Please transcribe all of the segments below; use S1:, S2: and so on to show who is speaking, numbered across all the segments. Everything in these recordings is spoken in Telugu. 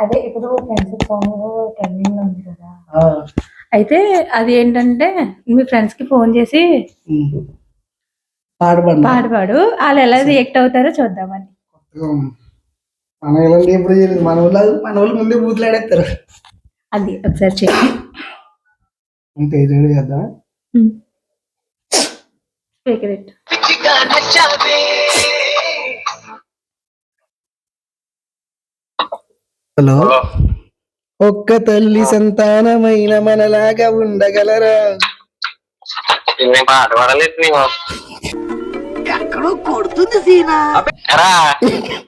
S1: అదే ఇప్పుడు ఫ్రెండ్స్ సాంగ్ ట్రెండింగ్ లో ఉంది కదా, అయితే అది ఏంటంటే మీ ఫ్రెండ్స్ కి ఫోన్ చేసి పాడు పాడు వాళ్ళు ఎలా రియాక్ట్ అవుతారో చూద్దామని.
S2: మన వాళ్ళు ఎప్పుడు చేయలేదు, మన వాళ్ళు ముందే బూతులాడేస్తారు.
S1: అది ఒకసారి చేయండి.
S2: ఇంకా చేద్దాం. హలో, ఒక్క తల్లి సంతానమైన మనలాగా ఉండగలరా?
S3: పాట పాడలేదు
S4: ఎక్కడో కొడుతుంది సీనా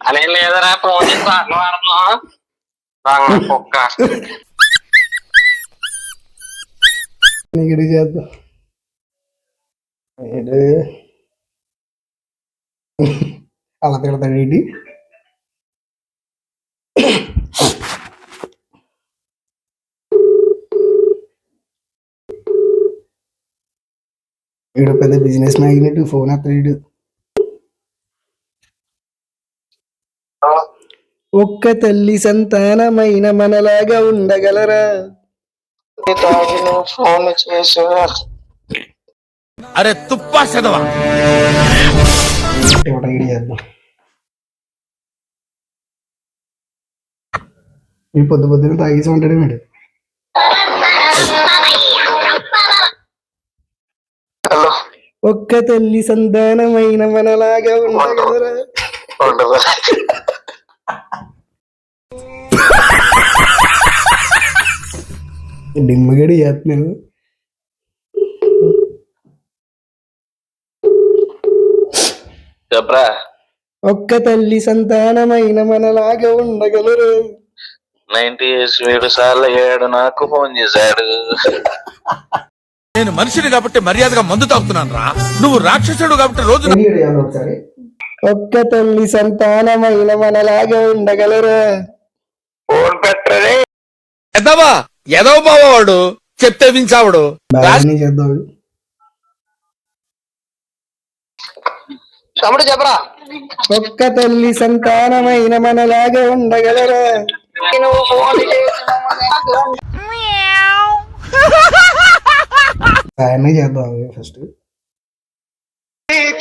S3: అనే లేదరా ఫోన్ చేసి పాటలు పాడను కుక్క
S2: నీకు చేద్దాం. అలా తిడతాడు ఏంటి? వీడు పెద్ద బిజినెస్ మ్యాగ్నెట్, ఫోన్ అత్తడు. ఒక్క తల్లి సంతానమైన మనలాగా ఉండగలరా?
S3: ఫోన్ చేసి
S5: అరే తుప్పా చదవా
S2: చేద్దాం. ఈ పొద్దు పొద్దున తాగేసి ఉంటాడు మేడం.
S3: హలో,
S2: ఒక్క తల్లి సంతానమైన మనలాగా ఉండగలరా? డిమ్మగడి చేస్తున్నాను.
S3: చెప్పరా,
S2: ఒక్క తల్లి సంతానమైన మనలాగా ఉండగలరు?
S3: 90 years 7 సార్లు అయ్యాడు, నాకు ఫోన్ చేశాడు.
S5: నేను మనిషిని కాబట్టి మర్యాదగా మందు తాగుతున్నాను రా. నువ్వు రాక్షసుడు కాబట్టి రోజు
S2: ఒకసారి. ఒక్క తల్లి సంతానమైన మనలాగా ఉండగలరా?
S3: ఫోన్ పెట్టరే
S5: ఎదవా ఎదవ బావాడు చెప్తే వించావుడు.
S2: చేద్దాం.
S3: తమ్ముడు చెప్పరా,
S2: ఒక్క తల్లి సంతానమైన మనలాగా ఉండగలరా?
S3: నువ్వు ఫోన్
S2: చేద్దాం ఫస్ట్.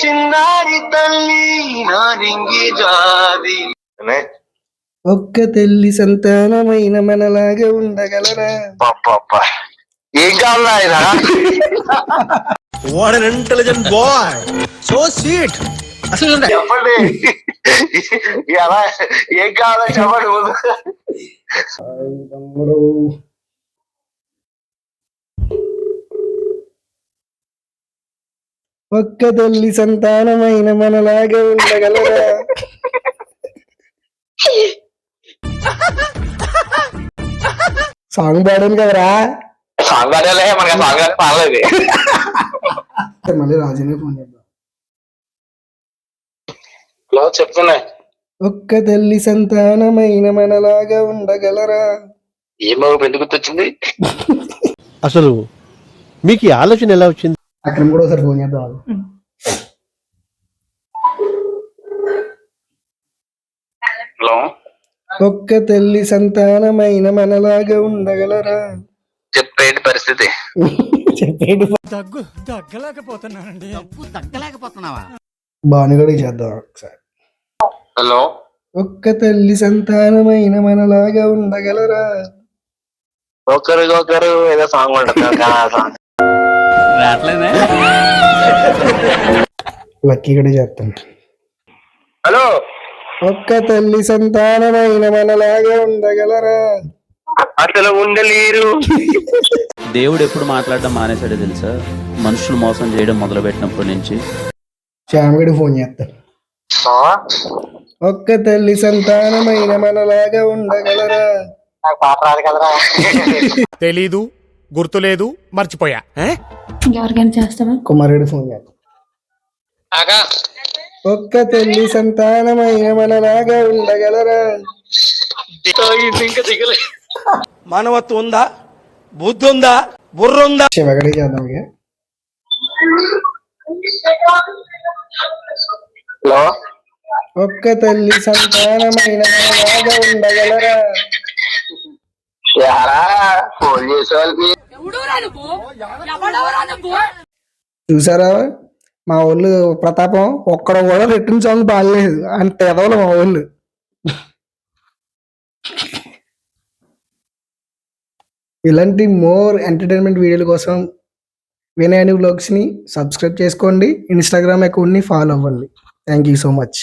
S3: చిన్నారి తల్లి నారింగి జాది.
S2: ఒక్క తల్లి సంతానమైన మనలాగా ఉండగలరా?
S3: ఏం కావాలా ఆయన?
S5: What an intelligent boy, so sweet. అసలు
S3: చెప్పండి, ఎలా ఏం కావాలో చెప్పండి ముందు.
S2: ఒక్క తల్లి సంతానమైన మనలాగా ఉండగలరా? సాంగ్ పాడాను కదరా.
S3: సాంగ్ పాడలే, మనకి సాంగ్ పాడలేదు.
S2: మళ్ళీ రాజునే ఫోన్ చేద్దాం.
S3: హలో, చెప్తున్నాయి.
S2: ఒక్క తల్లి సంతానమైన మనలాగా ఉండగలరా?
S3: ఏమో ఎందుకు గుర్తొచ్చింది?
S6: అసలు మీకు ఈ ఆలోచన ఎలా వచ్చింది?
S2: అక్కడ కూడా ఒకసారి ఫోన్ చేద్దాం.
S3: హలో,
S2: ఒక్క తల్లి సంతానమైన మనలాగా ఉండగలరా?
S3: చెప్పేటి పరిస్థితి?
S2: చెప్పేటి
S4: తగ్గలేకపోతున్నావా?
S2: బానుగడికి చేద్దాం ఒకసారి.
S3: హలో,
S2: ఒక్క తల్లి సంతానమైన మనలాగా ఉండగలరా?
S3: ఒకరికొకరు ఏదో సాంగ్ ఉంటుంది.
S2: లక్కీ కూడా చేస్తాను.
S3: హలో,
S2: ఒక్క తల్లి సంతానమైన మనలాగా ఉండగలరా?
S3: అసలు ఉండలేరు.
S7: దేవుడు ఎప్పుడు మాట్లాడడం మానేశాడో తెలుసా? మనుషులు మోసం చేయడం మొదలు పెట్టినప్పటి నుంచి.
S2: శ్యామగడి ఫోన్ చేస్తాను. ఒక్క తల్లి సంతానమైన మనలాగా ఉండగలరా?
S3: నాకు పాట రాదు కదరా.
S5: తెలీదు, గుర్తులేదు, మర్చిపోయా.
S1: ఎవరికైనా చేస్తావా?
S2: కుమారుడి ఫోన్ చేస్తాను. ఒక్క తల్లి సంతానమైన మనలాగా ఉండగలరా?
S3: ఇంకా దిగలే.
S5: మానవత్వం ఉందా, బుద్ధి ఉందా, బుర్ర ఉందా?
S2: శివగడి చేద్దాం.
S3: హలో,
S2: ఒక్క తల్లి సంతానమైన మనలాగా ఉండగలరా.
S3: యారా ఫోన్ చేసే వాళ్ళకి
S2: చూసారా మా వాళ్ళు ప్రతాపం ఒక్కడ కూడా రిటర్న్ సాంగ్ పాడలేదు అంత ఎదవలు మా వాళ్ళు. ఇలాంటి మోర్ ఎంటర్టైన్మెంట్ వీడియోల కోసం వినయాని వ్లాగ్స్ని సబ్స్క్రైబ్ చేసుకోండి, ఇన్స్టాగ్రామ్ అకౌంట్ని ఫాలో అవ్వండి. Thank you so much.